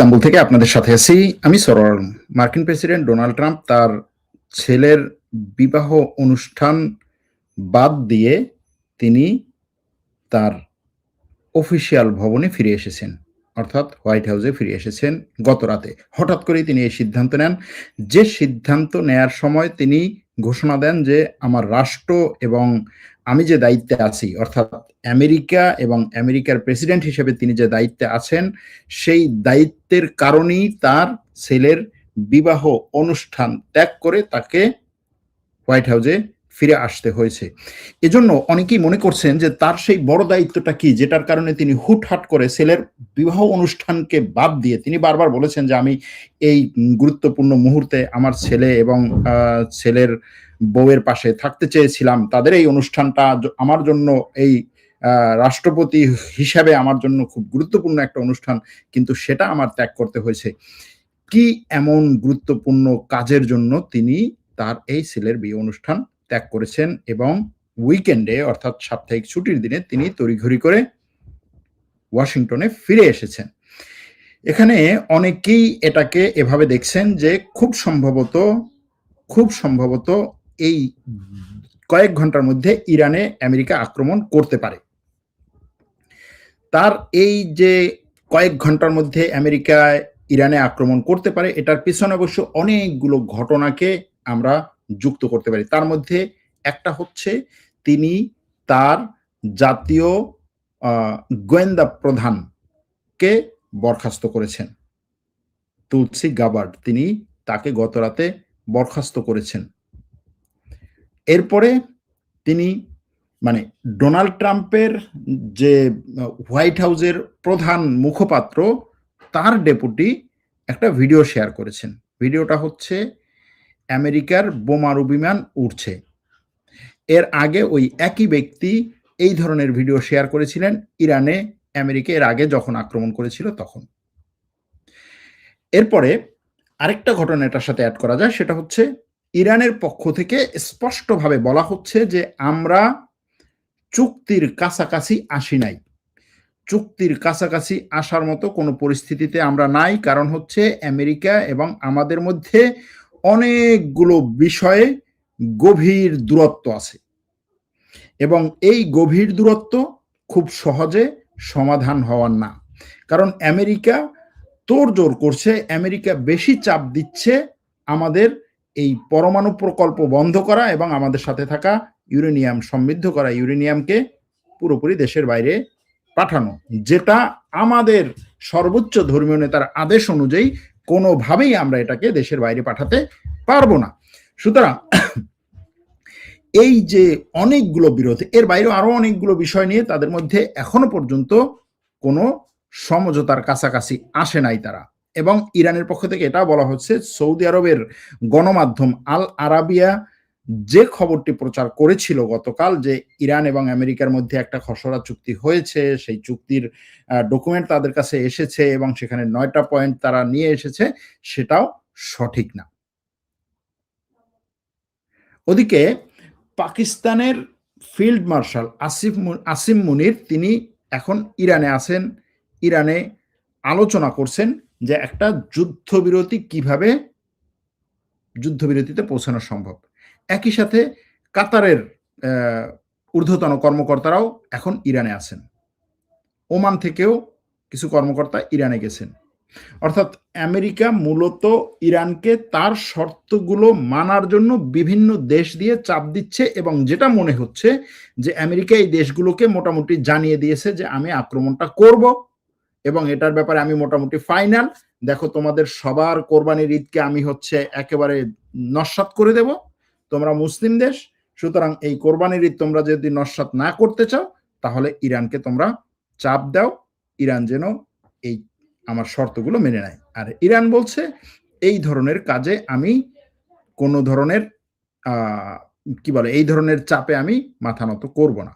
Istanbul থেকে আপনাদের সাথে আছি আমি সরোয়ার আলম। মার্কিন প্রেসিডেন্ট ডোনাল্ড ট্রাম্প তার ছেলের বিবাহ অনুষ্ঠান বাদ দিয়ে তিনি তার অফিসিয়াল ভবনে ফিরে এসেছেন, অর্থাৎ হোয়াইট হাউসে ফিরে এসেছেন গত রাতে। হঠাৎ করেই তিনি এই সিদ্ধান্ত নেন, যে সিদ্ধান্ত নেয়ার সময় তিনি ঘোষণা দেন যে আমার রাষ্ট্র এবং আমি যে দায়িত্বে আছি, অর্থাৎ আমেরিকা এবং আমেরিকার প্রেসিডেন্ট হিসেবে তিনি যে দায়িত্বে আছেন, সেই দায়িত্বের কারণেই তার ছেলের বিবাহ অনুষ্ঠান ত্যাগ করে তাকে হোয়াইট হাউসে ফিরে আসতে হয়েছে। এজন্য অনেকেই মনে করছেন যে তার সেই বড় দায়িত্বটা কি, যেটার কারণে তিনি হুটহাট করে ছেলের বিবাহ অনুষ্ঠানকে বাদ দিয়ে তিনি বারবার বলেছেন যে আমি এই গুরুত্বপূর্ণ মুহূর্তে আমার ছেলে এবং ছেলের বউয়ের পাশে থাকতে চেয়েছিলাম। তাদের এই অনুষ্ঠানটা আমার জন্য এই রাষ্ট্রপতি হিসাবে আমার জন্য খুব গুরুত্বপূর্ণ একটা অনুষ্ঠান, কিন্তু সেটা আমার ত্যাগ করতে হয়েছে। কি এমন গুরুত্বপূর্ণ কাজের জন্য তিনি তার এই ছেলের বিয়ে অনুষ্ঠান ত্যাগ করেছেন এবং উইকেন্ডে অর্থাৎ সাপ্তাহিক ছুটির দিনে তিনি তড়িঘড়ি করে ওয়াশিংটনে ফিরে এসেছেন। এখানে অনেকেই এটাকে এভাবে দেখছেন যে খুব সম্ভবত এই কয়েক ঘন্টার মধ্যে ইরানে আমেরিকা আক্রমণ করতে পারে। তার এই যে কয়েক ঘন্টার মধ্যে আমেরিকায় ইরানে আক্রমণ করতে পারে, এটার পিছনে অবশ্য অনেকগুলো ঘটনাকে আমরা যুক্ত করতে পারি। তার মধ্যে একটা হচ্ছে তিনি তার জাতীয় গোয়েন্দা প্রধানকে বরখাস্ত করেছেন, তুলসি গাবার্ড, তিনি তাকে গত রাতে বরখাস্ত করেছেন। এরপরে তিনি ডোনাল্ড ট্রাম্পের যে হোয়াইট হাউসের প্রধান মুখপাত্র, তার ডেপুটি একটা ভিডিও শেয়ার করেছেন। ভিডিওটা হচ্ছে আমেরিকার বোমারু বিমান উড়ছে। এর আগে ওই একই ব্যক্তি এই ধরনের ভিডিও শেয়ার করেছিলেন ইরানে আমেরিকা এর আগে যখন আক্রমণ করেছিল তখন। এরপরে আরেকটা ঘটনা এটার সাথে অ্যাড করা যায়, সেটা হচ্ছে ইরানের পক্ষ থেকে স্পষ্টভাবে বলা হচ্ছে যে আমরা চুক্তির কাছাকাছি আসি নাই, চুক্তির কাছাকাছি আসার মতো কোনো পরিস্থিতিতে আমরা নাই। কারণ হচ্ছে আমেরিকা এবং আমাদের মধ্যে অনেকগুলো বিষয়ে গভীর দূরত্ব আছে এবং এই গভীর দূরত্ব খুব সহজে সমাধান হওয়ার না। কারণ আমেরিকা তোড়জোড় করছে, আমেরিকা বেশি চাপ দিচ্ছে আমাদের এই পরমাণু প্রকল্প বন্ধ করা এবং আমাদের সাথে থাকা ইউরেনিয়াম সমৃদ্ধ করা ইউরেনিয়ামকে পুরোপুরি দেশের বাইরে পাঠানো, যেটা আমাদের সর্বোচ্চ ধর্মীয় নেতার আদেশ অনুযায়ী কোনোভাবেই আমরা এটাকে দেশের বাইরে পাঠাতে পারবো না। সুতরাং এই যে অনেকগুলো বিরোধ, এর বাইরেও আরো অনেকগুলো বিষয় নিয়ে তাদের মধ্যে এখনো পর্যন্ত কোনো সমঝোতার কাছাকাছি আসে নাই তারা। এবং ইরানের পক্ষ থেকে এটা বলা হচ্ছে, সৌদি আরবের গণমাধ্যম আল আরাবিয়া যে খবরটি প্রচার করেছিল গতকাল, যে ইরান এবং আমেরিকার মধ্যে একটা খসড়া চুক্তি হয়েছে, সেই চুক্তির ডকুমেন্ট তাদের কাছে এসেছে এবং সেখানে 9টা পয়েন্ট তারা নিয়ে এসেছে, সেটাও সঠিক না। ওদিকে পাকিস্তানের ফিল্ড মার্শাল আসিম মুনির তিনি এখন ইরানে আছেন। ইরানে আলোচনা করছেন যে একটা কিভাবে যুদ্ধবিরতিতে পৌঁছানো সম্ভব। একই সাথে কাতারের ঊর্ধ্বতন কর্মকর্তারাও এখন ইরানে আছেন। ওমান থেকেও কিছু কর্মকর্তা ইরানে গেছেন। অর্থাৎ আমেরিকা মূলত ইরানকে তার শর্তগুলো মানার জন্য বিভিন্ন দেশ দিয়ে চাপ দিচ্ছে এবং যেটা মনে হচ্ছে যে আমেরিকা এই দেশগুলোকে মোটামুটি জানিয়ে দিয়েছে যে আমি আক্রমণটা করব এবং এটার ব্যাপারে আমি মোটামুটি ফাইনাল। দেখো, তোমাদের সবার কোরবানির ঈদকে আমি একেবারে নস্যাৎ করে দেব, তোমরা মুসলিম দেশ, সুতরাং এই কোরবানির ঈদ তোমরা যদি নস্যাৎ না করতে চাও তাহলে ইরানকে তোমরা চাপ দাও, ইরান যেন এই আমার শর্তগুলো মেনে নেয়। আর ইরান বলছে এই ধরনের কাজে আমি কোনো ধরনের এই ধরনের চাপে আমি মাথা নত করব না।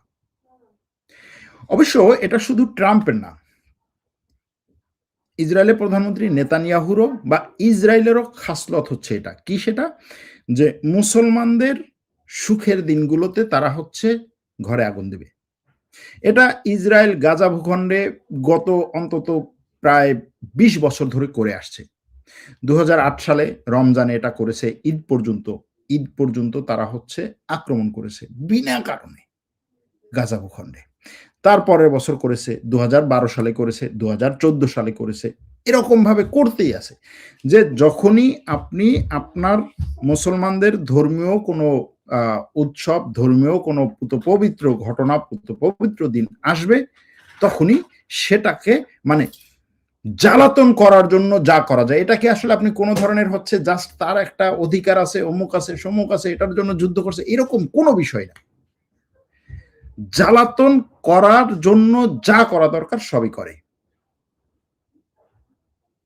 অবশ্য এটা শুধু ট্রাম্পের না, ইসরায়েলের প্রধানমন্ত্রী নেতানিয়াহুরও বা ইসরায়েলেরও খাসলত হচ্ছে এটা কি, সেটা যে মুসলমানদের সুখের দিনগুলোতে তারা ঘরে আগুন দেবে। এটা ইসরায়েল গাজা ভূখণ্ডে গত অন্তত প্রায় 20 বছর ধরে করে আসছে। 2008 সালে রমজানে এটা করেছে, ঈদ পর্যন্ত তারা হচ্ছে আক্রমণ করেছে বিনা কারণে গাজা ভূখণ্ডে। তারপরের বছর করেছে, 2012 সালে করেছে, 2014 সালে করেছে। এরকমভাবে করতেই আছে। যে যখনই আপনি আপনার মুসলমানদের ধর্মীয় কোনো উৎসব, ধর্মীয় কোনো পবিত্র ঘটনা, পবিত্র দিন আসবে, তখনই সেটাকে মানে জ্বালাতন করার জন্য যা করা যায়, এটাকে আসলে আপনি কোন ধরনের হচ্ছে জাস্ট তার একটা অধিকার আছে, অমুক আছে, সমুক আছে, এটার জন্য যুদ্ধ করছে, এরকম কোনো বিষয় না। জ্বালাতন করার জন্য যা করা দরকার সবই করে।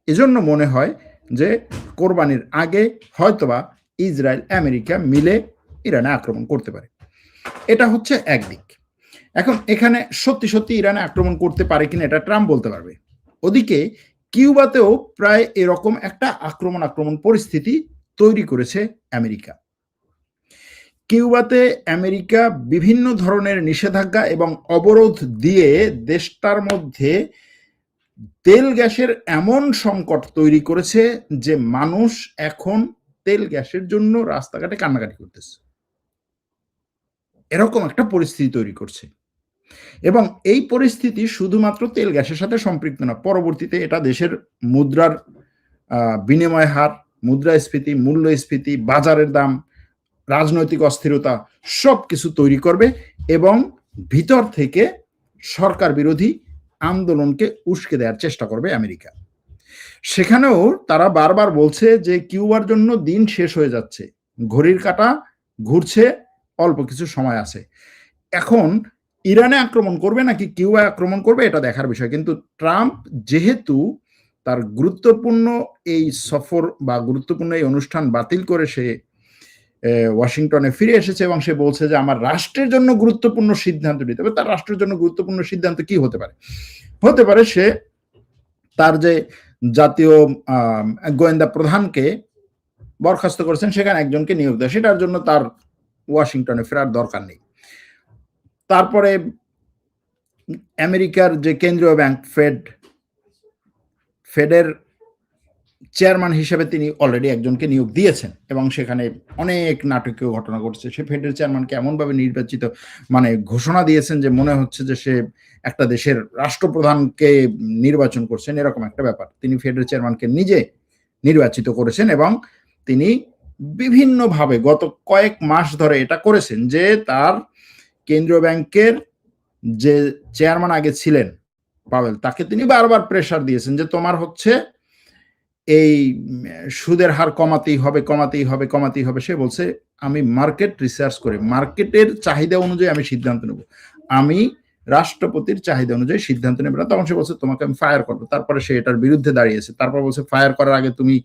এজন্য মনে হয় যে কোরবানির আগে হয়তোবা ইসরায়েল আমেরিকা মিলে ইরানে আক্রমণ করতে পারে। এটা হচ্ছে একদিক। এখন এখানে সত্যি সত্যি ইরানে আক্রমণ করতে পারে কিনা এটা ট্রাম্প বলতে পারবে। ওদিকে কিউবাতেও প্রায় এরকম একটা আক্রমণ পরিস্থিতি তৈরি করেছে আমেরিকা। কিউবাতে আমেরিকা বিভিন্ন ধরনের নিষেধাজ্ঞা এবং অবরোধ দিয়ে দেশটার মধ্যে তেল গ্যাসের এমন সংকট তৈরি করেছে যে মানুষ এখন তেল গ্যাসের জন্য রাস্তাঘাটে কান্নাকাটি করতেছে। এরকম একটা পরিস্থিতি তৈরি করছে এবং এই পরিস্থিতি শুধুমাত্র তেল গ্যাসের সাথে সম্পৃক্ত না, পরবর্তীতে এটা দেশের মুদ্রার বিনিময় হার, মুদ্রাস্ফীতি, মূল্যস্ফীতি, বাজারের দাম, রাজনৈতিক অস্থিরতা সবকিছু তৈরি করবে এবং ভিতর থেকে সরকার বিরোধী আন্দোলনকে উস্কে দেওয়ার চেষ্টা করবে আমেরিকা। সেখানেও তারা বারবার বলছে যে কিউবার জন্য দিন শেষ হয়ে যাচ্ছে, ঘড়ির কাঁটা ঘুরছে, অল্প কিছু সময় আছে। এখন ইরানে আক্রমণ করবে নাকি কিউবা আক্রমণ করবে এটা দেখার বিষয়। কিন্তু ট্রাম্প যেহেতু তার গুরুত্বপূর্ণ এই সফর বা গুরুত্বপূর্ণ এই অনুষ্ঠান বাতিল করে সে ওয়াশিংটনে ফিরে এসেছে এবং সে বলছে যে আমার রাষ্ট্রের জন্য গুরুত্বপূর্ণ সিদ্ধান্ত নিতে হবে। তার রাষ্ট্রের জন্য গুরুত্বপূর্ণ সিদ্ধান্ত কি হতে পারে? হতে পারে সে তার যে জাতীয় গোয়েন্দা প্রধানকে বরখাস্ত করেছেন সেখানে একজনকে নিয়োগ দেয়, সেটার জন্য তার ওয়াশিংটনে ফেরার দরকার নেই। তারপরে আমেরিকার যে কেন্দ্রীয় ব্যাংক ফেডের চেয়ারম্যান হিসেবে তিনি অলরেডি একজনকে নিয়োগ দিয়েছেন এবং সেখানে অনেক নাটকীয় ঘটনা ঘটছে। সে ফেডের চেয়ারম্যানকে এমনভাবে নির্বাচিত মানে ঘোষণা দিয়েছেন যে মনে হচ্ছে যে সে একটা দেশের রাষ্ট্রপ্রধানকে নির্বাচন করছেন, এরকম একটা ব্যাপার। তিনি ফেডের চেয়ারম্যানকে নিজে নির্বাচিত করেছেন এবং তিনি বিভিন্নভাবে গত কয়েক মাস ধরে এটা করেছেন যে তার কেন্দ্রীয় ব্যাংকের যে চেয়ারম্যান আগে ছিলেন পাওয়েল, তাকে তিনি বারবার প্রেসার দিয়েছেন যে তোমার হচ্ছে এই সুদের হার কমাতেই হবে। সে বলছে আমি মার্কেট রিসার্চ করে মার্কেটের চাহিদা অনুযায়ী আমি সিদ্ধান্ত নেব, আমি রাষ্ট্রপতির চাহিদা অনুযায়ী সিদ্ধান্ত নেব না। তখন সে বলছে তোমাকে আমি ফায়ার করবো। তারপরে সে এটার বিরুদ্ধে দাঁড়িয়েছে। তারপর বলছে ফায়ার করার আগে তুমি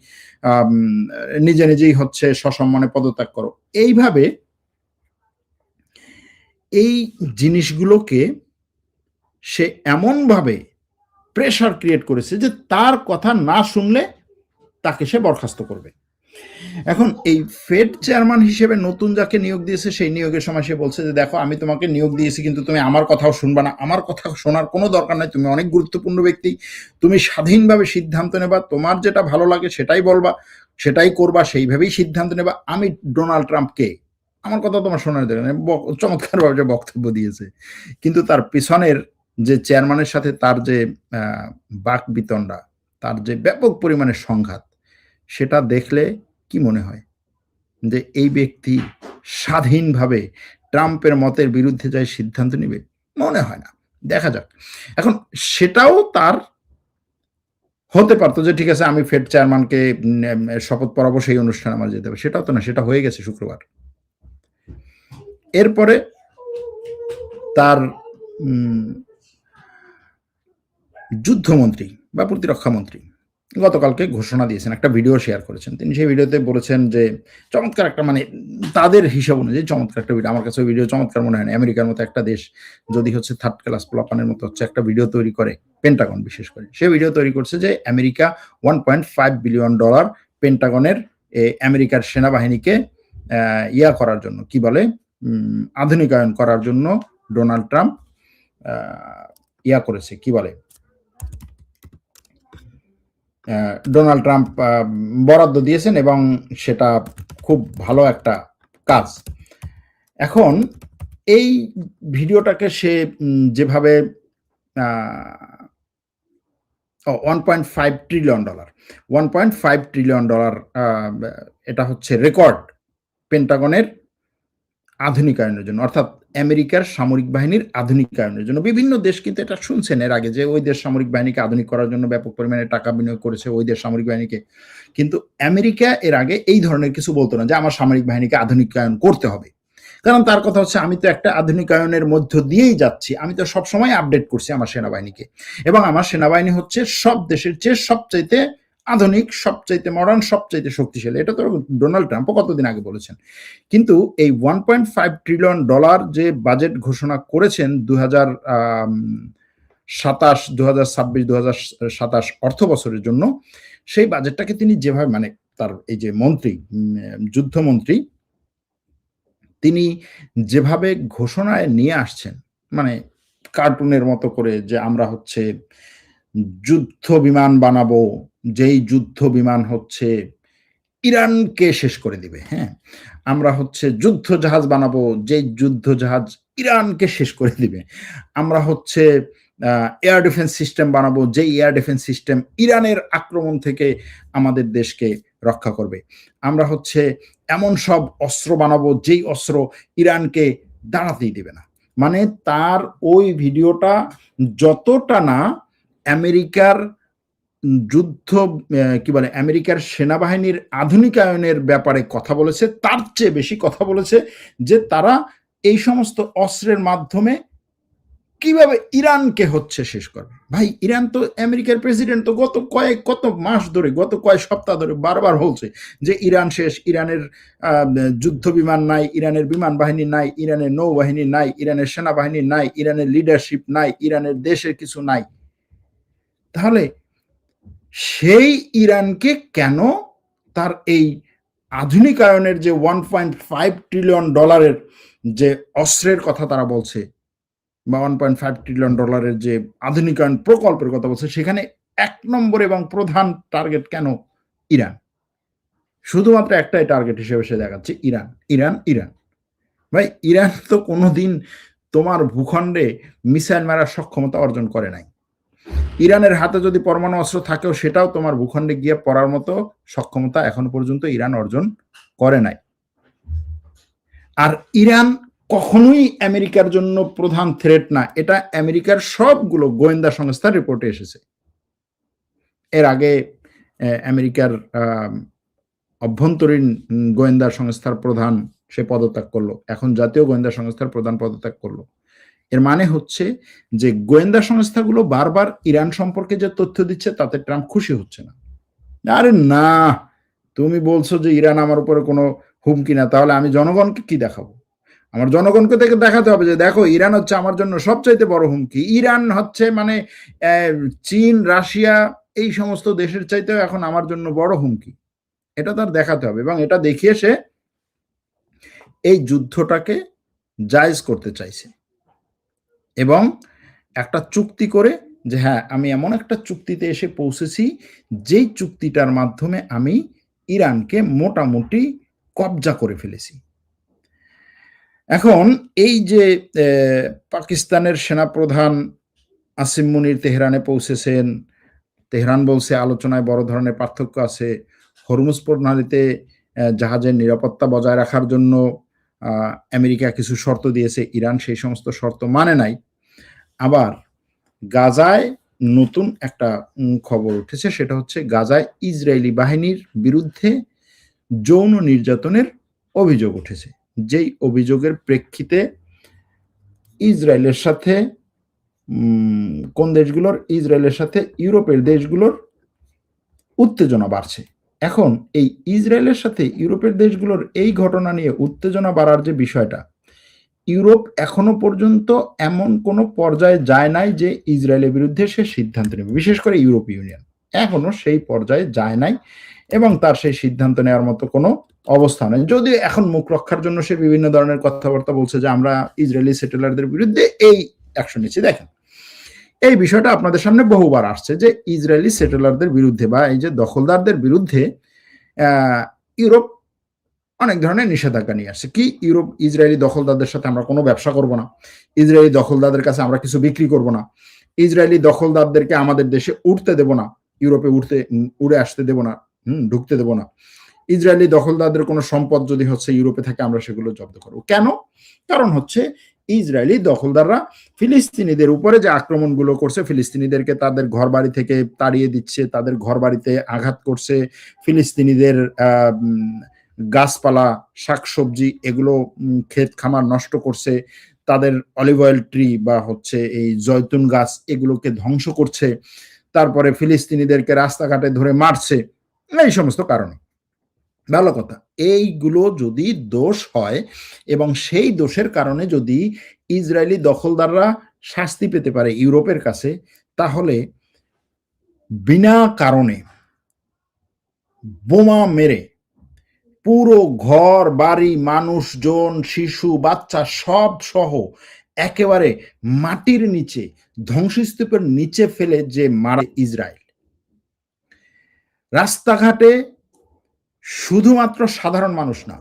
নিজেই হচ্ছে সসম্মানে পদত্যাগ করো। এইভাবে এই জিনিসগুলোকে সে এমনভাবে প্রেসার ক্রিয়েট করেছে যে তার কথা না শুনলে তাকে সে বরখাস্ত করবে। এখন এই ফেড চেয়ারম্যান হিসেবে নতুন যাকে নিয়োগ দিয়েছে সেই নিয়োগের সময় সে বলছে যে দেখো আমি তোমাকে নিয়োগ দিয়েছি কিন্তু তুমি আমার কথাও শুনবা না, আমার কথা শোনার কোনো দরকার নাই, তুমি অনেক গুরুত্বপূর্ণ ব্যক্তি, তুমি স্বাধীনভাবে সিদ্ধান্ত নেবা, তোমার যেটা ভালো লাগে সেটাই বলবা, সেটাই করবা, সেইভাবেই সিদ্ধান্ত নেবা। আমি ডোনাল্ড ট্রাম্পকে আমার কথা তোমার শোনার দরকার নেই, চমৎকারভাবে যে বক্তব্য দিয়েছে। কিন্তু তার পিছনের যে চেয়ারম্যানের সাথে তার যে বাক বিতণ্ডা, তার যে ব্যাপক পরিমাণে সংঘাত, সেটা দেখলে কি মনে হয় যে এই ব্যক্তি স্বাধীনভাবে ট্রাম্পের মতের বিরুদ্ধে যায় সিদ্ধান্ত নেবে? মনে হয় না। দেখা যাক। এখন সেটাও তার হতে পারতো যে ঠিক আছে আমি ফেড চেয়ারম্যানকে শপথ পড়াবো, সেই অনুষ্ঠানে আমার যেতে হবে। সেটাও তো না, সেটা হয়ে গেছে শুক্রবার। এরপরে তার যুদ্ধমন্ত্রী বা প্রতিরক্ষা মন্ত্রী গতকালকে ঘোষণা দিয়েছেন, একটা ভিডিও শেয়ার করেছেন। তিনি সেই ভিডিওতে বলেছেন যে চমৎকার একটা মানে তাদের হিসাব অনুযায়ী চমৎকার একটা ভিডিও। আমার কাছে ওই ভিডিও চমৎকার মনে হয় না। আমেরিকার মতো একটা দেশ যদি হচ্ছে থার্ড ক্লাস পোলাপানের মতো হচ্ছে একটা ভিডিও তৈরি করে, পেন্টাগন বিশেষ করে, সে ভিডিও তৈরি করছে যে আমেরিকা $1.5 বিলিয়ন পেন্টাগনের আমেরিকার সেনাবাহিনীকে ইয়া করার জন্য, কি বলে, আধুনিকায়ন করার জন্য ডোনাল্ড ট্রাম্প ইয়া করেছে, কি বলে, ডোনাল্ড ট্রাম্প বরাদ্দ দিয়েছেন এবং সেটা খুব ভালো একটা কাজ। এখন এই ভিডিওটাকে সে যেভাবে $1.5 ট্রিলিয়ন, $1.5 ট্রিলিয়ন এটা হচ্ছে রেকর্ড পেন্টাগনের আধুনিকায়নের জন্য, অর্থাৎ আমেরিকার সামরিক বাহিনীর আধুনিকায়নের জন্য। বিভিন্ন দেশ কিন্তু এটা শুনছেন এর আগে যে ওই দেশ সামরিক বাহিনীকে আধুনিক করার জন্য ব্যাপক পরিমাণে টাকা বিনিয়োগ করেছে ওই দেশ সামরিক বাহিনীকে, কিন্তু আমেরিকা এর আগে এই ধরনের কিছু বলতো না যে আমার সামরিক বাহিনীকে আধুনিকায়ন করতে হবে। কারণ তার কথা হচ্ছে আমি তো একটা আধুনিকায়নের মধ্য দিয়েই যাচ্ছি, আমি তো সবসময় আপডেট করছি আমার সেনাবাহিনীকে, এবং আমার সেনাবাহিনী হচ্ছে সব দেশের চেয়ে সবচাইতে আধুনিক, সবচাইতে মডার্ন, সবচাইতে শক্তিশালী। এটা তো ডোনাল্ড ট্রাম্পও কতদিন আগে বলেছেন। কিন্তু এই $1.5 ট্রিলিয়ন যে বাজেট ঘোষণা করেছেন 2027, 2026, 2027 অর্থ বছরের জন্য, সেই বাজেটটাকে তিনি যেভাবে মানে তার এই যে মন্ত্রী, যুদ্ধমন্ত্রী, তিনি যেভাবে ঘোষণায় নিয়ে আসছেন, মানে কার্টুনের মতো করে যে আমরা হচ্ছে যুদ্ধ বিমান বানাবো, যেই যুদ্ধ বিমান হচ্ছে ইরানকে শেষ করে দিবে। হ্যাঁ, আমরা হচ্ছে যুদ্ধ জাহাজ বানাবো, যেই যুদ্ধ জাহাজ ইরানকে শেষ করে দিবে। আমরা হচ্ছে এয়ার ডিফেন্স সিস্টেম বানাবো, যেই এয়ার ডিফেন্স সিস্টেম ইরানের আক্রমণ থেকে আমাদের দেশকে রক্ষা করবে। আমরা হচ্ছে এমন সব অস্ত্র বানাবো যেই অস্ত্র ইরানকে দাঁড়াতেই দিবে না। মানে তার ওই ভিডিওটা যতটা না আমেরিকার যুদ্ধ কি বলে আমেরিকার সেনাবাহিনীর আধুনিকায়নের ব্যাপারে কথা বলেছে, তার চেয়ে বেশি কথা বলেছে যে তারা এই সমস্ত অস্ত্রের মাধ্যমে কিভাবে ইরানকে হচ্ছে শেষ করবে। ভাই, ইরান তো আমেরিকার প্রেসিডেন্ট তো কত মাস ধরে, গত কয়েক সপ্তাহ ধরে বারবার বলছে যে ইরান শেষ, ইরানের যুদ্ধ বিমান নাই, ইরানের বিমান বাহিনী নাই, ইরানের নৌবাহিনী নাই, ইরানের সেনাবাহিনী নাই, ইরানের লিডারশিপ নাই, ইরানের দেশের কিছু নাই। তাহলে সেই ইরানকে কেন তার এই আধুনিকায়নের যে $1.5 ট্রিলিয়ন যে অস্ত্রের কথা তারা বলছে, বা $1.5 ট্রিলিয়ন যে আধুনিকায়ন প্রকল্পের কথা বলছে, সেখানে 1 নম্বর এবং প্রধান টার্গেট কেন ইরান? শুধুমাত্র একটাই টার্গেট হিসেবে সে দেখাচ্ছে, ইরান, ইরান, ইরান। ভাই, ইরান তো কোনোদিন তোমার ভূখণ্ডে মিসাইল মারার সক্ষমতা অর্জন করে নাই। ইরানের হাতে যদি পরমাণু অস্ত্র থাকেও সেটাও তোমার ভূখণ্ডে গিয়ে পড়ার মতো সক্ষমতা এখনো পর্যন্ত ইরান অর্জন করে নাই। আর ইরান কখনোই আমেরিকার জন্য প্রধান থ্রেট না, এটা আমেরিকার সবগুলো গোয়েন্দা সংস্থার রিপোর্টে এসেছে। এর আগে আমেরিকার অভ্যন্তরীণ গোয়েন্দা সংস্থার প্রধান সে পদত্যাগ করলো, এখন জাতীয় গোয়েন্দা সংস্থার প্রধান পদত্যাগ করলো। এর মানে হচ্ছে যে গোয়েন্দা সংস্থাগুলো বারবার ইরান সম্পর্কে যে তথ্য দিচ্ছে তাতে ট্রাম্প খুশি হচ্ছে না। আরে না, তুমি বলছো যে ইরান আমার উপরে কোনো হুমকি না, তাহলে আমি জনগণকে কি দেখাবো? আমার জনগণকে থেকে দেখাতে হবে যে দেখো ইরান হচ্ছে আমার জন্য সবচাইতে বড় হুমকি। ইরান হচ্ছে মানে চীন, রাশিয়া এই সমস্ত দেশের চাইতেও এখন আমার জন্য বড় হুমকি। এটা তার দেখাতে হবে, এবং এটা দেখিয়ে সে এই যুদ্ধটাকে জায়েজ করতে চাইছে, এবং একটা চুক্তি করে যে হ্যাঁ, আমি এমন একটা চুক্তিতে এসে পৌঁছেছি যেই চুক্তিটার মাধ্যমে আমি ইরানকে মোটামুটি কবজা করে ফেলেছি। এখন এই যে পাকিস্তানের সেনাপ্রধান আসিম মুনির তেহরানে পৌঁছেছেন, তেহরান বলছে আলোচনায় বড় ধরনের পার্থক্য আছে, হরমুজ প্রণালীতে জাহাজের নিরাপত্তা বজায় রাখার জন্য আমেরিকা কিছু শর্ত দিয়েছে, ইরান সেই সমস্ত শর্ত মানে নাই। আবার গাজায় নতুন একটা খবর উঠেছে, সেটা হচ্ছে গাজায় ইসরায়েলি বাহিনীর বিরুদ্ধে যৌন নির্যাতনের অভিযোগ উঠেছে, যেই অভিযোগের প্রেক্ষিতে ইসরায়েলের সাথে কোন দেশগুলোর, ইসরায়েলের সাথে ইউরোপের দেশগুলোর উত্তেজনা বাড়ছে। এখন এই ইসরায়েলের সাথে ইউরোপের দেশগুলোর এই ঘটনা নিয়ে উত্তেজনা বাড়ার যে বিষয়টা, ইউরোপ এখনো পর্যন্ত এমন কোনো পর্যায়ে যায় নাই যে ইসরায়েলের বিরুদ্ধে সে সিদ্ধান্ত নেবে, বিশেষ করে ইউরোপীয় ইউনিয়ন এখনো সেই পর্যায়ে যায় নাই, এবং তার সেই সিদ্ধান্ত নেওয়ার মতো কোনো অবস্থা নেই। যদিও এখন মুখ রক্ষার জন্য সে বিভিন্ন ধরনের কথাবার্তা বলছে যে আমরা ইসরায়েলি সেটেলারদের বিরুদ্ধে এই অ্যাকশন নিচ্ছি। দেখেন, এই বিষয়টা আপনাদের সামনে বহুবার আসছে যে ইসরায়েলি সেটেলারদের বিরুদ্ধে বা এই যে দখলদারদের বিরুদ্ধে ইউরোপ অনেক ধরনের নিষেধাজ্ঞা নিয়ে আসছে। কি ইউরোপ ইসরায়েলি দখলদারদের সাথে আমরা কোনো ব্যবসা করব না, ইসরায়েলি দখলদারদের কাছে আমরা কিছু বিক্রি করব না, ইসরায়েলি দখলদারদেরকে আমাদের দেশে উঠতে দেব না, ইউরোপে উড়ে আসতে দেব না, ঢুকতে দেব না, ইসরায়েলি দখলদারদের কোনো সম্পদ যদি হচ্ছে ইউরোপে থাকে আমরা সেগুলো জব্দ করবো। কেন? কারণ হচ্ছে ইসরায়েলি দখলদাররা ফিলিস্তিনিদের উপরে যে আক্রমণগুলো করছে, ফিলিস্তিনিদেরকে তাদের ঘর বাড়ি থেকে তাড়িয়ে দিচ্ছে, তাদের ঘর বাড়িতে আঘাত করছে, ফিলিস্তিনিদের গাছপালা শাকসবজি এগুলো ক্ষেত খামার নষ্ট করছে, তাদের অলিভ অয়েল ট্রি বা হচ্ছে এই জয়তুন গাছ এগুলোকে ধ্বংস করছে, তারপরে ফিলিস্তিনিদেরকে রাস্তাঘাটে ধরে মারছে, এই সমস্ত কারণে। ভালো কথা, এইগুলো যদি দোষ হয় এবং সেই দোষের কারণে যদি ইসরায়েলি দখলদাররা শাস্তি পেতে পারে ইউরোপের কাছে, তাহলে বিনা কারণে বোমা মেরে পুরো ঘর বাড়ি মানুষজন শিশু বাচ্চা সব সহ একেবারে মাটির নিচে ধ্বংসস্তূপের নিচে ফেলে যে মারা ইসরায়েল, রাস্তাঘাটে শুধুমাত্র সাধারণ মানুষ না,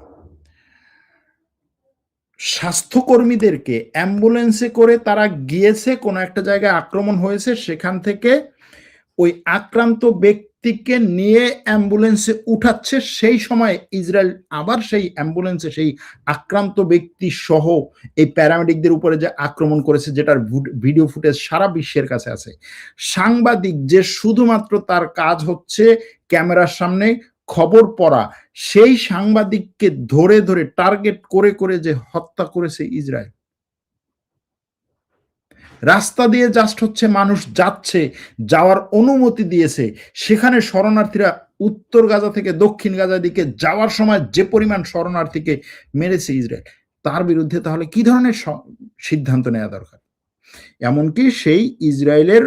স্বাস্থ্যকর্মীদেরকে অ্যাম্বুলেন্সে করে তারা গিয়েছে, কোনো একটা জায়গায় আক্রমণ হয়েছে, সেখান থেকে ওই আক্রান্ত ব্যক্তিকে নিয়ে অ্যাম্বুলেন্সে উঠাচ্ছে, সেই সময় ইসরায়েল আবার সেই অ্যাম্বুলেন্সে সেই আক্রান্ত ব্যক্তি সহ এই প্যারামেডিকদের উপরে যে আক্রমণ করেছে, যেটার ভিডিও ফুটেজ সারা বিশ্বের কাছে আছে। সাংবাদিক যে শুধুমাত্র তার কাজ হচ্ছে ক্যামেরার সামনে খবর পড়া, সেই সাংবাদিককে ধরে ধরে টার্গেট করে করে যে হত্যা করেছে ইসরায়েল। রাস্তা দিয়ে জাস্ট হচ্ছে মানুষ যাচ্ছে, যাওয়ার অনুমতি দিয়েছে, সেখানে শরণার্থীরা উত্তর গাজা থেকে দক্ষিণ গাজা দিকে যাওয়ার সময় যে পরিমাণ শরণার্থীকে মেরেছে ইসরায়েল, তার বিরুদ্ধে তাহলে কি ধরনের সিদ্ধান্ত নেওয়া দরকার? এমনকি সেই ইসরায়েলের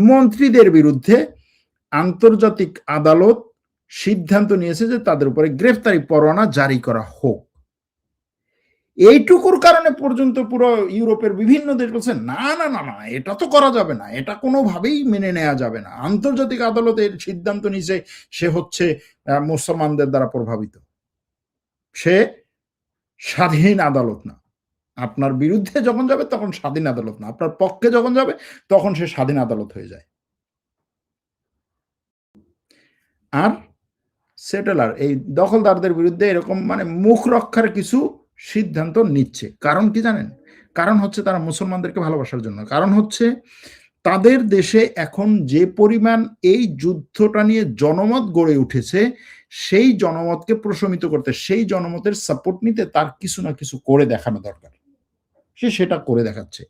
মন্ত্রীদের বিরুদ্ধে আন্তর্জাতিক আদালত সিদ্ধান্ত নিয়েছে যে তাদের উপরে গ্রেফতারি পরোয়ানা জারি করা হোক। এইটুকুর কারণে পর্যন্ত পুরো ইউরোপের বিভিন্ন দেশ বলছে না না না না, এটা তো করা যাবে না, এটা কোনোভাবেই মেনে নেওয়া যাবে না। আন্তর্জাতিক আদালতের সিদ্ধান্ত নিছে, সে হচ্ছে মুসলমানদের দ্বারা প্রভাবিত, সে স্বাধীন আদালত না। আপনার বিরুদ্ধে যখন যাবে তখন স্বাধীন আদালত না, আপনার পক্ষে যখন যাবে তখন সে স্বাধীন আদালত হয়ে যায়। আর সেটেলার এই দখলদারদের বিরুদ্ধে এরকম মানে মুখ রক্ষার কিছু সিদ্ধান্ত নিচ্ছে। কারণ কি জানেন? কারণ হচ্ছে তারা মুসলমানদেরকে ভালোবাসার জন্য। কারণ হচ্ছে তাদের দেশে এখন যে পরিমাণ এই যুদ্ধটা নিয়ে জনমত গড়ে উঠেছে, সেই জনমতকে প্রশমিত করতে, সেই জনমতের সাপোর্ট নিতে তার কিছু না কিছু করে দেখানো দরকার। সে সেটা করে দেখাচ্ছে।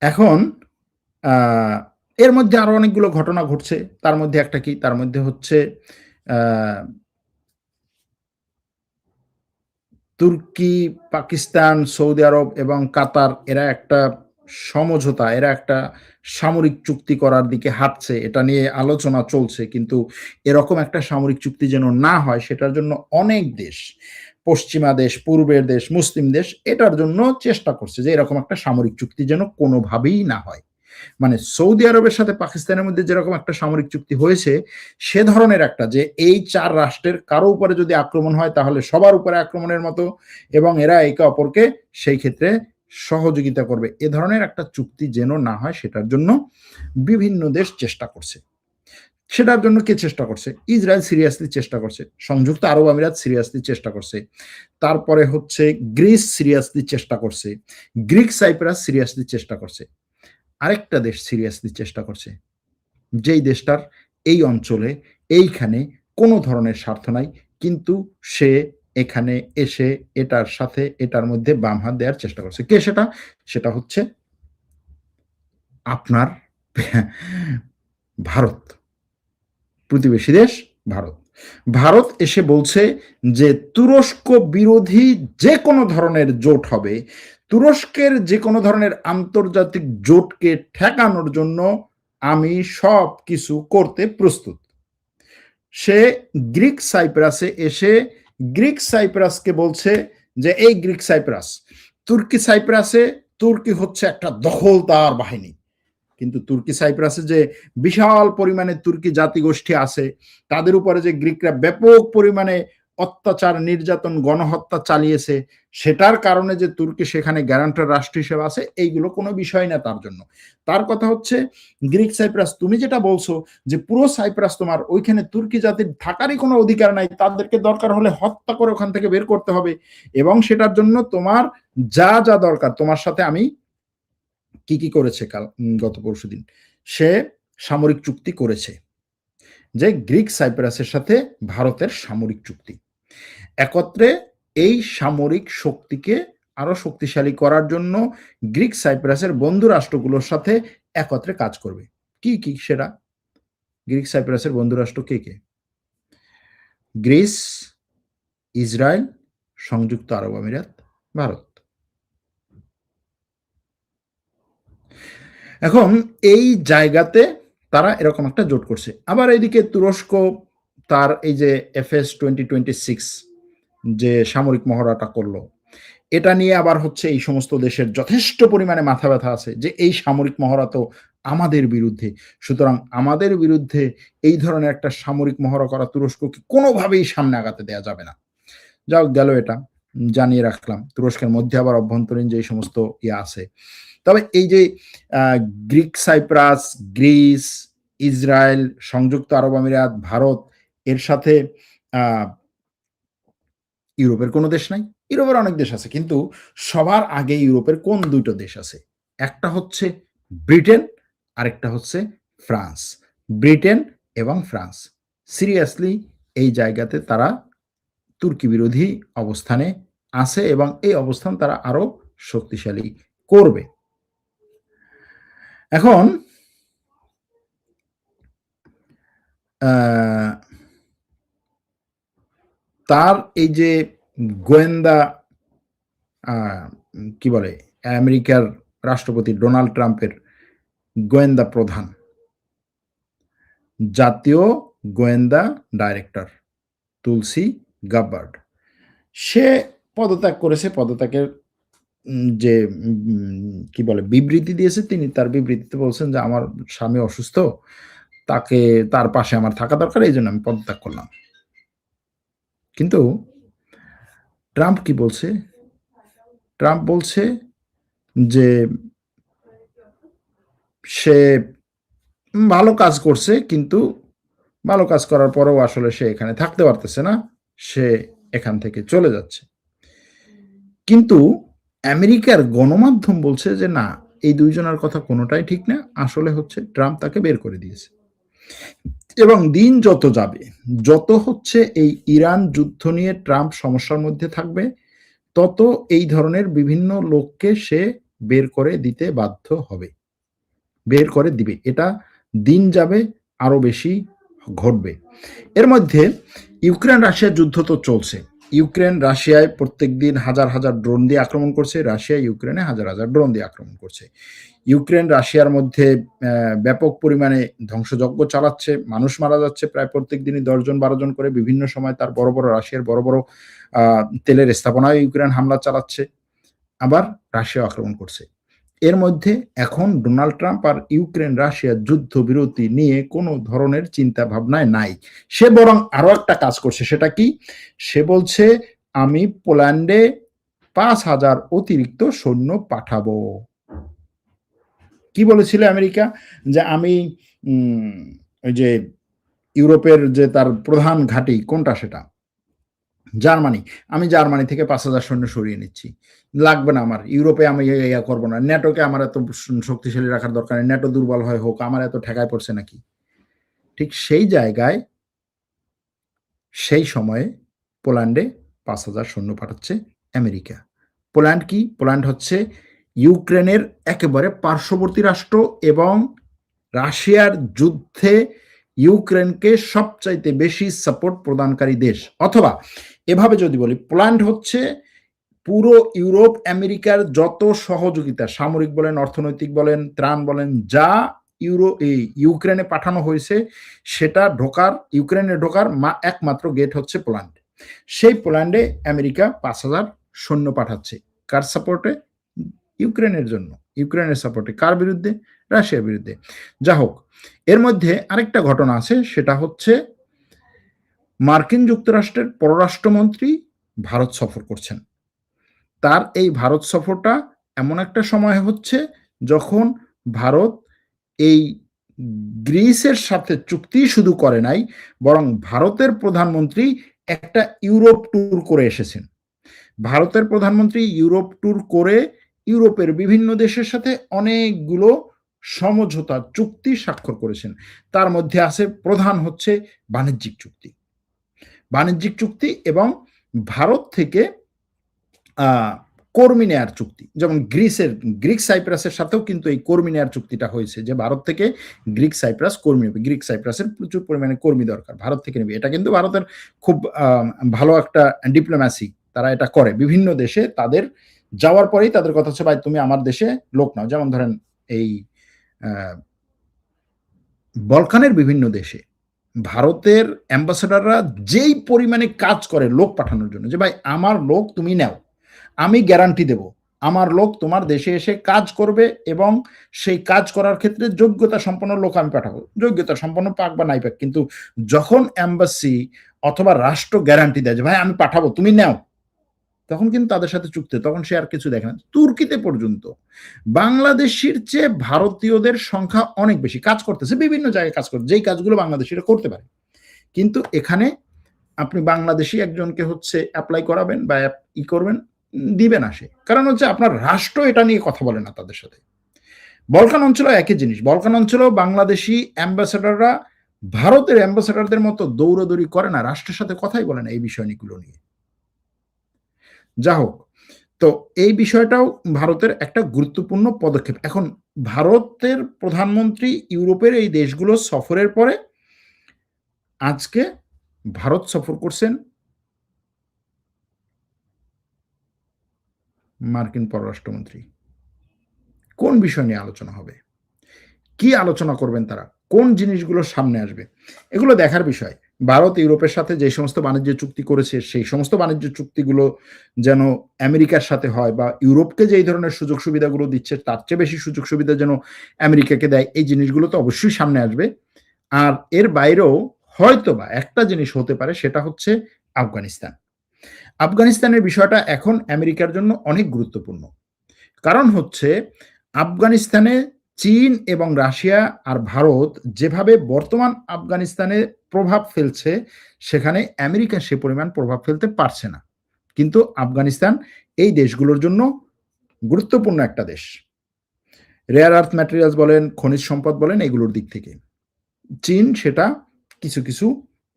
এখন এর মধ্যে আরো অনেকগুলো ঘটনা ঘটছে। তার মধ্যে একটা কি? তার মধ্যে হচ্ছে তুর্কি, পাকিস্তান, সৌদি আরব এবং কাতার এরা একটা সমঝোতা, এরা একটা সামরিক চুক্তি করার দিকে হাঁটছে। এটা নিয়ে আলোচনা চলছে। কিন্তু এরকম একটা সামরিক চুক্তি যেন না হয় সেটার জন্য অনেক দেশ, পশ্চিমা দেশ, পূর্বের দেশ, মুসলিম দেশ এটার জন্য চেষ্টা করছে যে এরকম একটা সামরিক চুক্তি যেন কোনোভাবেই না হয়। মানে সৌদি আরবের সাথে পাকিস্তানের মধ্যে যেরকম একটা সামরিক চুক্তি হয়েছে, সে ধরনের একটা যে এই ৪ রাষ্ট্রের কারো উপরে যদি আক্রমণ হয় তাহলে সবার উপরে আক্রমণের মতো এবং এরা একে অপরকে সেই ক্ষেত্রে সহযোগিতা করবে। এ ধরনের একটা চুক্তি যেন না হয় সেটার জন্য বিভিন্ন দেশ চেষ্টা করছে। সেটার জন্য কে চেষ্টা করছে? ইসরায়েল সিরিয়াসলি চেষ্টা করছে। সংযুক্ত আরব আমিরাত সিরিয়াসলি চেষ্টা করছে। তারপরে হচ্ছে গ্রিস সিরিয়াসলি চেষ্টা করছে। গ্রিক সাইপ্রাস সিরিয়াসলি চেষ্টা করছে। আরেকটা দেশ সিরিয়াসলি চেষ্টা করছে, যেই দেশটার এই অঞ্চলে এইখানে কোনো ধরনের স্বার্থ নাই, কিন্তু সে এখানে এসে এটার সাথে এটার মধ্যে বাম হাত দেওয়ার চেষ্টা করছে। কে সেটা? সেটা হচ্ছে আপনার ভারত, প্রতিবেশী দেশ ভারত। ভারত এসে বলছে যে তুরস্ক বিরোধী যে কোনো ধরনের জোট হবে, তুরস্কের যে কোনো ধরনের আন্তর্জাতিক জোটকে ঠেকানোর জন্য আমি সব কিছু করতে প্রস্তুত। সে গ্রিক সাইপ্রাসে এসে গ্রিক সাইপ্রাসকে বলছে যে এই গ্রিক সাইপ্রাস, তুর্কি সাইপ্রাসে তুর্কি হচ্ছে একটা দখলদার বাহিনী, কিন্তু তুর্কি সাইপ্রাসে যে বিশাল পরিমাণে তুর্কি জাতিগোষ্ঠী আছে, তাদের উপরে যে গ্রিকরা ব্যাপক পরিমাণে অত্যাচার, নির্যাতন, গণহত্যা চালিয়েছে, সেটার কারণে যে তুর্কি সেখানে গ্যারান্টার রাষ্ট্র হিসেবে আছে, এইগুলো কোনো বিষয় না তার জন্য। তার কথা হচ্ছে গ্রিক সাইপ্রাস, তুমি যেটা বলছো যে পুরো সাইপ্রাস তোমার, ওইখানে তুর্কি জাতির থাকারই কোনো অধিকার নাই, তাদেরকে দরকার হলে হত্যা করে ওখান থেকে বের করতে হবে, এবং সেটার জন্য তোমার যা যা দরকার, তোমার সাথে আমি কি করেছে গত পরশুদিন, সে সামরিক চুক্তি করেছে, যে গ্রিক সাইপ্রাসের সাথে ভারতের সামরিক চুক্তি, একত্রে এই সামরিক শক্তিকে আরো শক্তিশালী করার জন্য গ্রিক সাইপ্রাসের বন্ধু রাষ্ট্রগুলোর সাথে একত্রে কাজ করবে। কি কি সেটা? গ্রিক সাইপ্রাসের বন্ধু রাষ্ট্র কে কে? গ্রিস, ইসরায়েল, সংযুক্ত আরব আমিরাত, ভারত। এখন এই জায়গাতে তারা এরকম একটা জোট করছে। আবার এইদিকে তুরস্ক তার এই যে FS 2026 যে সামরিক মহড়াটা করলো, এটা নিয়ে আবার হচ্ছে এই সমস্ত দেশের যথেষ্ট পরিমাণে মাথা ব্যথা আছে যে এই সামরিক মহড়া তো আমাদের বিরুদ্ধে, সুতরাং আমাদের বিরুদ্ধে এই ধরনের একটা সামরিক মহড়া করা তুরস্ককে কোনোভাবেই সামনে আগাতে দেয়া যাবে না। যাও গেল, এটা জানিয়ে রাখলাম। তুরস্কের মধ্যে আবার অভ্যন্তরীণ যে সমস্ত ইয়ে আছে। তবে এই যে গ্রিক সাইপ্রাস, গ্রিস, ইসরায়েল, সংযুক্ত আরব আমিরাত, ভারত, এর সাথে ইউরোপের কোনো দেশ নাই। ইউরোপের অনেক দেশ আছে, কিন্তু সবার আগে ইউরোপের কোন দুটো দেশ আছে? একটা হচ্ছে ব্রিটেন, আরেকটা হচ্ছে ফ্রান্স। ব্রিটেন এবং ফ্রান্স সিরিয়াসলি এই জায়গাতে তারা তুর্কি বিরোধী অবস্থানে আছে, এবং এই অবস্থান তারা আরো শক্তিশালী করবে। এখন তার এই যে গোয়েন্দা কি বলে, আমেরিকার রাষ্ট্রপতি ডোনাল্ড ট্রাম্পের গোয়েন্দা প্রধান, জাতীয় গোয়েন্দা ডাইরেক্টর তুলসী গাব্বার্ড, সে পদত্যাগ করেছে। পদত্যাগের যে কি বলে বিবৃতি দিয়েছে, তিনি তার বিবৃতিতে বলছেন যে আমার স্বামী অসুস্থ, তার পাশে আমার থাকা দরকার, এই জন্য আমি পদত্যাগ করলাম। কিন্তু ট্রাম্প কি বলছে? ট্রাম্প বলছে যে সে ভালো কাজ করছে, কিন্তু ভালো কাজ করার পরেও আসলে সে এখানে থাকতে পারতেছে না, সে এখান থেকে চলে যাচ্ছে। কিন্তু আমেরিকার গণমাধ্যম বলছে যে না, এই দুইজনের কথা কোনোটাই ঠিক না, আসলে হচ্ছে ট্রাম্প তাকে বের করে দিয়েছে। এবং দিন যত যাবে, যত হচ্ছে এই ইরান যুদ্ধ নিয়ে ট্রাম্প সমস্যার মধ্যে থাকবে, তত এই ধরনের বিভিন্ন লোককে সে বের করে দিতে বাধ্য হবে, বের করে দিবে। এটা দিন যাবে আরো বেশি ঘটবে। এর মধ্যে ইউক্রেন রাশিয়ার যুদ্ধ তো চলছে। ইউক্রেন রাশিয়ায় প্রত্যেকদিন হাজার হাজার ড্রোন দিয়ে আক্রমণ করছে, রাশিয়া ইউক্রেনে হাজার হাজার ড্রোন দিয়ে আক্রমণ করছে। ইউক্রেন রাশিয়ার মধ্যে ব্যাপক পরিমাণে ধ্বংসযজ্ঞ চালাচ্ছে, মানুষ মারা যাচ্ছে প্রায় প্রত্যেক দিনই 10 জন 12 জন করে। বিভিন্ন সময় তার বড় বড় রাশিয়ার বড় বড় তেলের স্থাপনায় ইউক্রেন হামলা চালাচ্ছে, আবার রাশিয়া আক্রমণ করছে। এর মধ্যে এখন ডোনাল্ড ট্রাম্প আর ইউক্রেন রাশিয়ার যুদ্ধবিরতি নিয়ে কোনো ধরনের চিন্তা ভাবনায় নাই। সে বরং আরো একটা কাজ করছে। সেটা কি? সে বলছে আমি পোল্যান্ডে 5,000 অতিরিক্ত সৈন্য পাঠাবো। কি বলেছিল আমেরিকা? যে আমি ওই যে ইউরোপের যে তার প্রধান ঘাঁটি কোনটা, সেটা জার্মানি, আমি জার্মানি থেকে 5,000 সৈন্য সরিয়ে নিচ্ছি, লাগবে না আমার, ইউরোপে আমি ইয়া করবো না, ন্যাটোকে আমার এত শক্তিশালী রাখার দরকার নেই, ন্যাটো দুর্বল হয় হোক, আমার এত ঠেকায় পড়ছে নাকি। ঠিক সেই জায়গায় সেই সময়ে পোল্যান্ডে 5,000 সৈন্য পাঠাচ্ছে আমেরিকা। পোল্যান্ড কি? পোল্যান্ড হচ্ছে ইউক্রেনের একেবারে পার্শ্ববর্তী রাষ্ট্র এবং রাশিয়ার যুদ্ধে ইউক্রেনকে সবচাইতে বেশি সাপোর্ট প্রদানকারী দেশ। অথবা এভাবে যদি বলি, পোল্যান্ড হচ্ছে পুরো ইউরোপ আমেরিকার যত সহযোগিতা, সামরিক বলেন, অর্থনৈতিক বলেন, ত্রাণ বলেন, যা ইউক্রেনে পাঠানো হয়েছে, সেটা ইউক্রেনে ঢোকার একমাত্র গেট হচ্ছে পোল্যান্ড। সেই পোল্যান্ডে আমেরিকা ৫,০০০ সৈন্য পাঠাচ্ছে। কার সাপোর্টে? ইউক্রেনের জন্য। ইউক্রেনের সাপোর্টে। কার বিরুদ্ধে? রাশিয়ার বিরুদ্ধে। যা হোক, এর মধ্যে আরেকটা ঘটনা আছে, সেটা হচ্ছে মার্কিন যুক্তরাষ্ট্রের পররাষ্ট্রমন্ত্রী ভারত সফর করছেন। তার এই ভারত সফরটা এমন একটা সময় হচ্ছে যখন ভারত এই গ্রিসের সাথে চুক্তি শুধু করে নাই, বরং ভারতের প্রধানমন্ত্রী একটা ইউরোপ ট্যুর করে এসেছেন। ভারতের প্রধানমন্ত্রী ইউরোপ ট্যুর করে ইউরোপের বিভিন্ন দেশের সাথে অনেকগুলো সমঝোতা চুক্তি স্বাক্ষর করেছেন। তার মধ্যে আছে প্রধান হচ্ছে বাণিজ্যিক চুক্তি। বাণিজ্যিক চুক্তি এবং ভারত থেকে কর্মী নেয়ার চুক্তি। যেমন গ্রিক সাইপ্রাসের সাথেও কিন্তু এই কর্মী নেয়ার চুক্তিটা হয়েছে যে ভারত থেকে গ্রিক সাইপ্রাস কর্মী নেবে। গ্রিক সাইপ্রাসের প্রচুর পরিমাণে কর্মী দরকার, ভারত থেকে নেবে। এটা কিন্তু ভারতের খুব ভালো একটা ডিপ্লোম্যাসি, তারা এটা করে। বিভিন্ন দেশে তাদের যাওয়ার পরেই তাদের কথা হচ্ছে, ভাই তুমি আমার দেশে লোক নাও। যেমন ধরেন এই বলকানের বিভিন্ন দেশে ভারতের অ্যাম্বাসেডররা যেই পরিমাণে কাজ করে লোক পাঠানোর জন্য, যে ভাই আমার লোক তুমি নাও, আমি গ্যারান্টি দেব আমার লোক তোমার দেশে এসে কাজ করবে এবং সেই কাজ করার ক্ষেত্রে যোগ্যতা সম্পন্ন লোক আমি পাঠাবো। যোগ্যতা সম্পন্ন পাক বা নাই পাক, কিন্তু যখন অ্যাম্বাসি অথবা রাষ্ট্র গ্যারান্টি দেয় যে ভাই আমি পাঠাবো তুমি নাও, তখন কিন্তু তাদের সাথে চুক্তি, তখন সে আর কিছু দেখে না। তুর্কিতে পর্যন্ত বাংলাদেশের চেয়ে ভারতীয়দের সংখ্যা অনেক বেশি, কাজ করতেছে, বিভিন্ন জায়গায় কাজ করছে, যেই কাজগুলো বাংলাদেশিরা করতে পারে। কিন্তু এখানে আপনি বাংলাদেশি একজনকে হচ্ছে অ্যাপ্লাই করাবেন বা ই করবেন, দিবে না সে। কারণ হচ্ছে আপনার রাষ্ট্র এটা নিয়ে কথা বলে না তাদের সাথে। বলকান অঞ্চলেও একই জিনিস। বলকান অঞ্চলেও বাংলাদেশি অ্যাম্বাসেডররা ভারতের অ্যাম্বাসেডরদের মতো দৌড়াদৌড়ি করে না, রাষ্ট্রের সাথে কথাই বলে না এই বিষয়গুলো নিয়ে। যা হোক, তো এই বিষয়টাও ভারতের একটা গুরুত্বপূর্ণ পদক্ষেপ। এখন ভারতের প্রধানমন্ত্রী ইউরোপের এই দেশগুলো সফরের পরে আজকে ভারত সফর করছেন মার্কিন পররাষ্ট্রমন্ত্রী। কোন বিষয় নিয়ে আলোচনা হবে? কি আলোচনা করবেন তারা? কোন জিনিসগুলো সামনে আসবে? এগুলো দেখার বিষয়। ভারত ইউরোপের সাথে যে সমস্ত বাণিজ্য চুক্তি করেছে, সেই সমস্ত বাণিজ্য চুক্তিগুলো যেন আমেরিকার সাথে হয়, বা ইউরোপকে যে এই ধরনের সুযোগ সুবিধাগুলো দিচ্ছে তার চেয়ে বেশি সুযোগ সুবিধা যেন আমেরিকাকে দেয়, এই জিনিসগুলো তো অবশ্যই সামনে আসবে। আর এর বাইরেও হয়তোবা একটা জিনিস হতে পারে, সেটা হচ্ছে আফগানিস্তান। আফগানিস্তানের বিষয়টা এখন আমেরিকার জন্য অনেক গুরুত্বপূর্ণ। কারণ হচ্ছে আফগানিস্তানে চীন এবং রাশিয়া আর ভারত যেভাবে বর্তমান আফগানিস্তানে প্রভাব ফেলছে, সেখানে আমেরিকা সে পরিমাণ প্রভাব ফেলতে পারছে না। কিন্তু আফগানিস্তান এই দেশগুলোর জন্য গুরুত্বপূর্ণ একটা দেশ। রেয়ার আর্থ ম্যাটেরিয়ালস বলেন, খনিজ সম্পদ বলেন, এগুলোর দিক থেকে চীন সেটা কিছু কিছু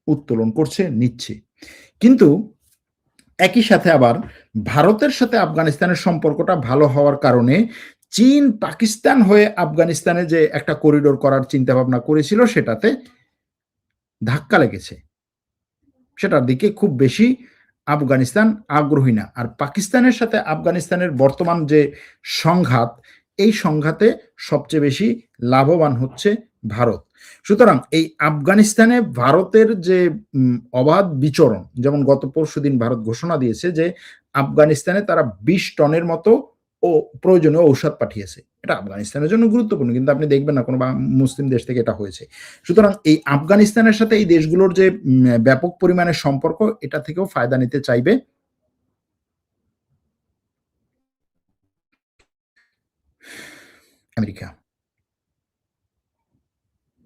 উত্তোলন করছে, নিচ্ছে। কিন্তু একই সাথে আবার ভারতের সাথে আফগানিস্তানের সম্পর্কটা ভালো হওয়ার কারণে চীন পাকিস্তান হয়ে আফগানিস্তানে যে একটা করিডোর করার চিন্তা ভাবনা করেছিল, সেটাতে ধাক্কা লেগেছে। সেটার দিকে খুব বেশি আফগানিস্তান আগ্রহী না। আর পাকিস্তানের সাথে আফগানিস্তানের বর্তমান যে সংঘাত, এই সংঘাতে সবচেয়ে বেশি লাভবান হচ্ছে ভারত। সুতরাং এই আফগানিস্তানে ভারতের যে অবাধ বিচরণ, যেমন গত পরশুদিন ভারত ঘোষণা দিয়েছে যে আফগানিস্তানে তারা ২০ টনের মতো প্রয়োজনীয় ঔষধ পাঠিয়েছে। এটা আফগানিস্তানের জন্য গুরুত্বপূর্ণ, কিন্তু আপনি দেখবেন না কোনো মুসলিম দেশ থেকে এটা হয়েছে। সুতরাং এই আফগানিস্তানের সাথে এই দেশগুলোর যে ব্যাপক পরিমাণে সম্পর্ক, এটা থেকেও ফায়দা নিতে চাইবে আমেরিকা।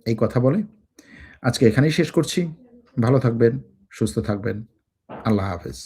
এই কথা বলে আজকে এখানেই শেষ করছি। ভালো থাকবেন, সুস্থ থাকবেন। আল্লাহ হাফেজ।